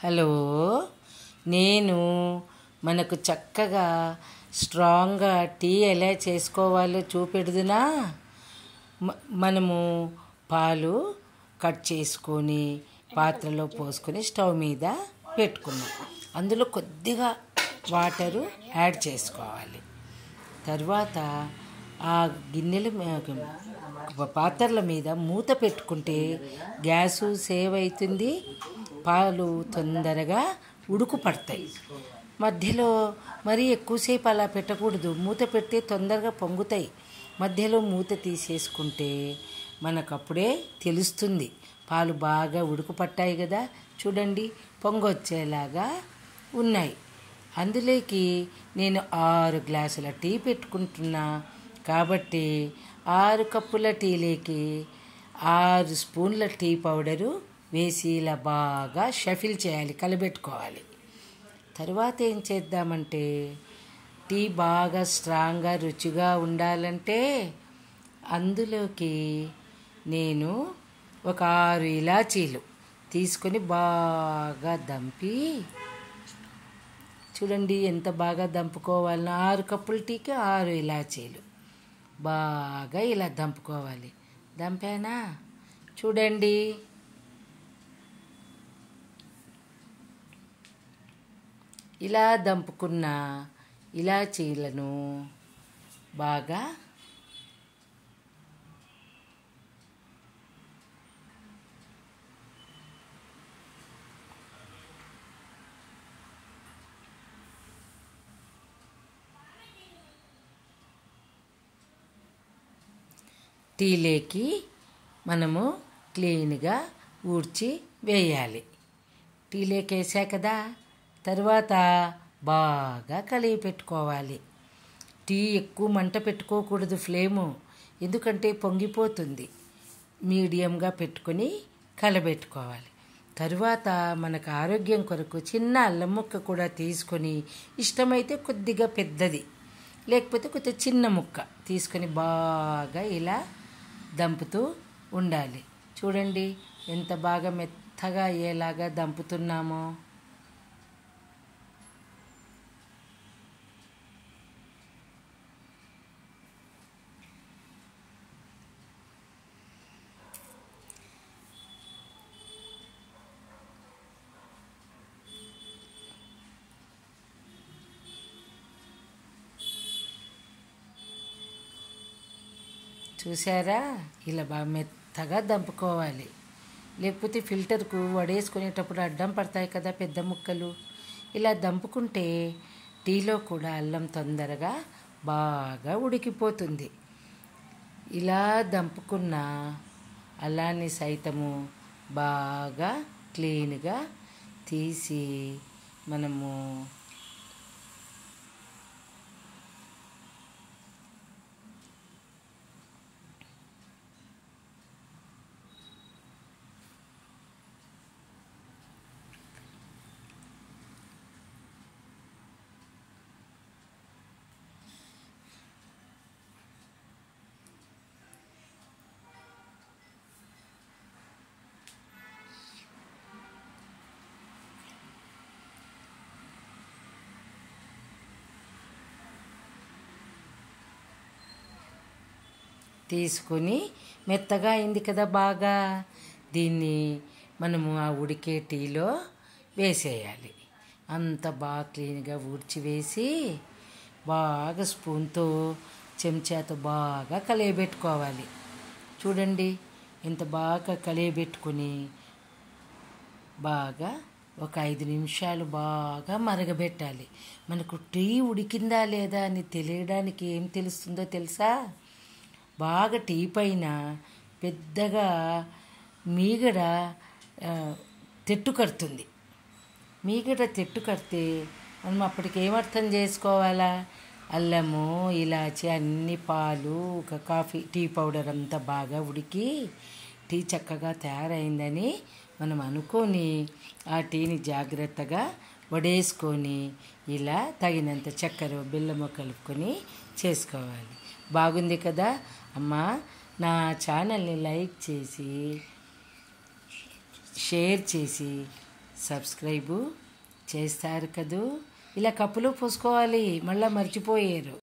Hello, నేను మనకు చక్కగా స్ట్రాంగ్గా టీ ఎలా చేసుకోవాలో చూపెడుదునా. మనము పాలు కట్ చేసుకొని పాత్రలో పోసుకొని స్టవ్ మీద పెట్టుకున్నాం. అందులో కొద్దిగా వాటరు యాడ్ చేసుకోవాలి. తర్వాత ఆ గిన్నెల పాత్రల మీద మూత పెట్టుకుంటే గ్యాసు సేవ్ అవుతుంది, పాలు తొందరగా ఉడుకు పడతాయి. మధ్యలో మరీ ఎక్కువసేపు అలా పెట్టకూడదు, మూత పెడితే తొందరగా పొంగుతాయి. మధ్యలో మూత తీసేసుకుంటే మనకు అప్పుడే తెలుస్తుంది పాలు బాగా ఉడుకు పట్టాయి కదా. చూడండి, పొంగొచ్చేలాగా ఉన్నాయి. అందులోకి నేను 6 గ్లాసుల టీ పెట్టుకుంటున్నా కాబట్టి 6 కప్పుల టీలోకి 6 స్పూన్ల టీ పౌడరు వేసి ఇలా బాగా షఫిల్ చేయాలి, కలబెట్టుకోవాలి. తర్వాత ఏం చేద్దామంటే, టీ బాగా స్ట్రాంగ్గా రుచిగా ఉండాలంటే అందులోకి నేను ఒక 6 ఇలాచీలు తీసుకొని బాగా దంపి, చూడండి ఎంత బాగా దంపుకోవాలనో. 6 కప్పుల టీకి 6 ఇలాచీలు బాగా ఇలా దంపుకోవాలి. దంపానా? చూడండి, ఇలా దంపుకున్న ఇలాచీలను బాగా టీలోకి మనము క్లీన్గా ఊడ్చి వేయాలి. టీలోకి వేసా కదా, తర్వాత బాగా కలిగి పెట్టుకోవాలి. టీ ఎక్కువ మంట పెట్టుకోకూడదు ఫ్లేము, ఎందుకంటే పొంగిపోతుంది. మీడియంగా పెట్టుకొని కలబెట్టుకోవాలి. తరువాత మనకు ఆరోగ్యం కొరకు చిన్న అల్లం ముక్క కూడా తీసుకొని, ఇష్టమైతే కొద్దిగా పెద్దది, లేకపోతే కొద్దిగా చిన్న ముక్క తీసుకొని బాగా ఇలా దంపుతూ ఉండాలి. చూడండి ఎంత బాగా మెత్తగా అయ్యేలాగా దంపుతున్నామో. చూసారా, ఇలా బాగా మెత్తగా దంపుకోవాలి. లేకపోతే ఫిల్టర్కు వడేసుకునేటప్పుడు అడ్డం పడతాయి కదా పెద్ద ముక్కలు. ఇలా దంపుకుంటే టీలో కూడా అల్లం తొందరగా బాగా ఉడికిపోతుంది. ఇలా దంపుకున్న అల్లాన్ని సైతము బాగా క్లీన్గా తీసి మనము తీసుకొని, మెత్తగా అయింది కదా బాగా, దీన్ని మనము ఆ ఉడికే టీలో వేసేయాలి. అంత బాగా క్లీన్గా ఊడ్చి వేసి బాగా స్పూన్తో చెంచాతో బాగా కలియబెట్టుకోవాలి. చూడండి ఎంత బాగా కలియబెట్టుకొని బాగా ఒక 5 నిమిషాలు బాగా మరగబెట్టాలి. మనకు టీ ఉడికిందా లేదా అని తెలియడానికి ఏం తెలుస్తుందో తెలుసా? బాగా టీ పైన పెద్దగా మీగడ తెట్టు కడుతుంది. మీగడ తెట్టు కడితే మనం అప్పటికి ఏమర్థం చేసుకోవాలా? అల్లము, ఇలాచి, అన్ని పాలు, ఒక కాఫీ టీ పౌడర్ అంతా బాగా ఉడికి టీ చక్కగా తయారైందని మనం అనుకొని ఆ టీని జాగ్రత్తగా వడేసుకొని ఇలా తగినంత చక్కెర, బెల్లము కలుపుకొని చేసుకోవాలి. బాగుంది కదా అమ్మా. నా ఛానల్ని లైక్ చేసి, షేర్ చేసి, సబ్స్క్రైబు చేస్తారు కదూ. ఇలా కప్పులో పోసుకోవాలి, మళ్ళీ మర్చిపోయారు.